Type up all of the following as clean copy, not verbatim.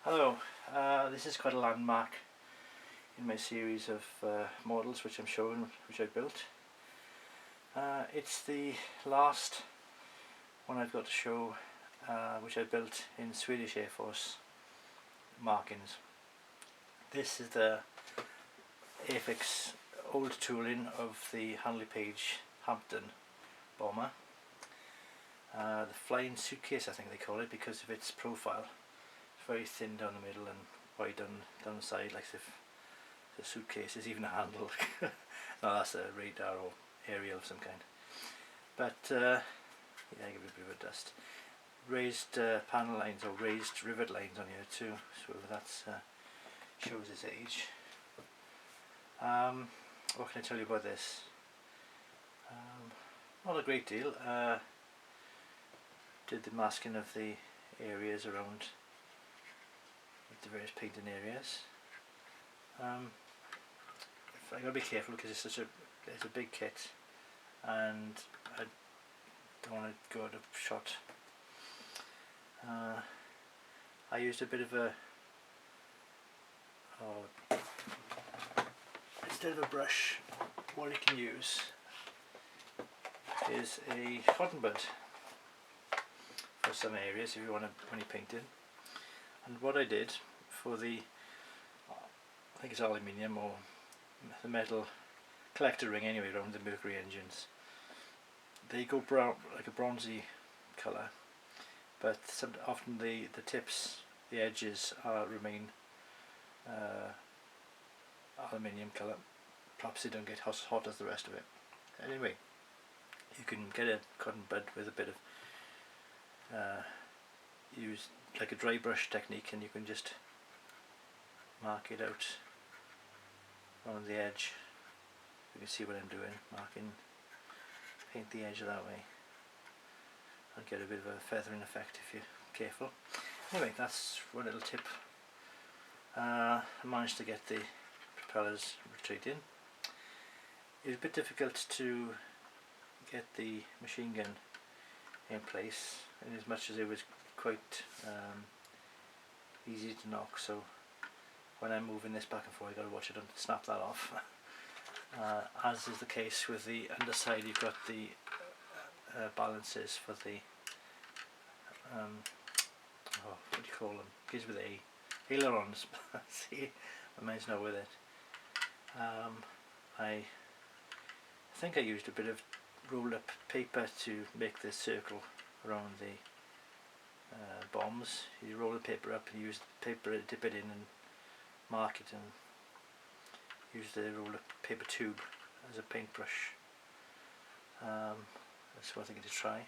Hello, this is quite a landmark in my series of models which I'm showing, which I built. It's the last one I've got to show, which I built in Swedish Airforce markings. This is the Airfix old tooling of the Hadley Hampden bomber. The flying suitcase, I think they call it, because of its profile. It's very thin down the middle and wide down the side, like if the suitcase is even a handle. No, that's a radar or aerial of some kind. But yeah, give it a bit of a dust. Raised panel lines or raised rivet lines on here too, so that shows its age. What can I tell you about this? Not a great deal. Did the masking of the areas around the various painting areas. I gotta be careful because it's a big kit, and I don't want to go out of shot. I used a bit of a instead of a brush, what you can use is a cotton bud for some areas if you want to when you're painting. And what I did for the, I think it's aluminium or the metal collector ring anyway around the Mercury engines, they go brown, like a bronzy colour, but often the tips, the edges remain aluminium colour. Perhaps they don't get as hot as the rest of it. Anyway, you can get a cotton bud with a bit of use like a dry brush technique, and you can just mark it out on the edge. You can see what I'm doing, paint the edge that way, and get a bit of a feathering effect if you're careful. Anyway, that's one little tip. I managed to get the propellers retreating. It was a bit difficult to get the machine gun in place, in as much as it was quite easy to knock, so when I'm moving this back and forth, I've got to watch it and snap that off. As is the case with the underside, you've got the balances for the what do you call them? Begins with A. Ailerons. See, my mind's not with it. I think I used a bit of rolled up paper to make this circle around the bombs. You roll the paper up and use the paper, dip it in and mark it, and use the roll up paper tube as a paintbrush. That's what I think to try.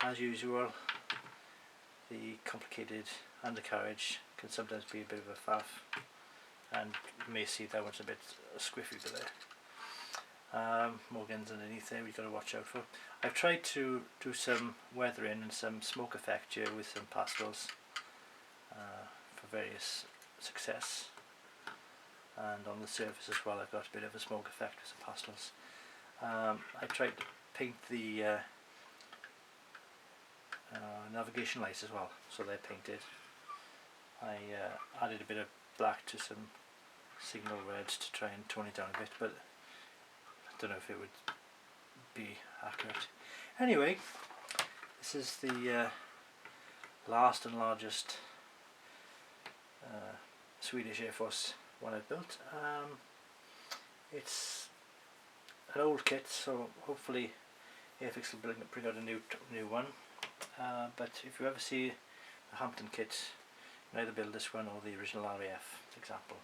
As usual, the complicated undercarriage can sometimes be a bit of a faff, and you may see that one's a bit squiffy but there. More guns underneath there we've got to watch out for. I've tried to do some weathering and some smoke effect here with some pastels for various success, and on the surface as well I've got a bit of a smoke effect with some pastels. I tried to paint the navigation lights as well, so they're painted. I added a bit of black to some signal reds to try and tone it down a bit, but I don't know if it would be accurate. Anyway, this is the last and largest Swedish Airforce one I've built. It's an old kit, so hopefully Airfix will bring out a new one. But if you ever see a Hampden kit, you can either build this one or the original RAF example.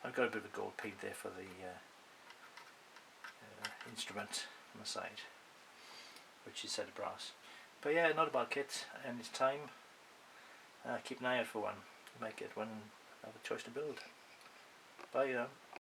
I've got a bit of a gold paint there for the instrument on the side, which is set of brass. But yeah, not a bad kit, and it's time. Keep an eye out for one. You might get one and have a choice to build. Bye now.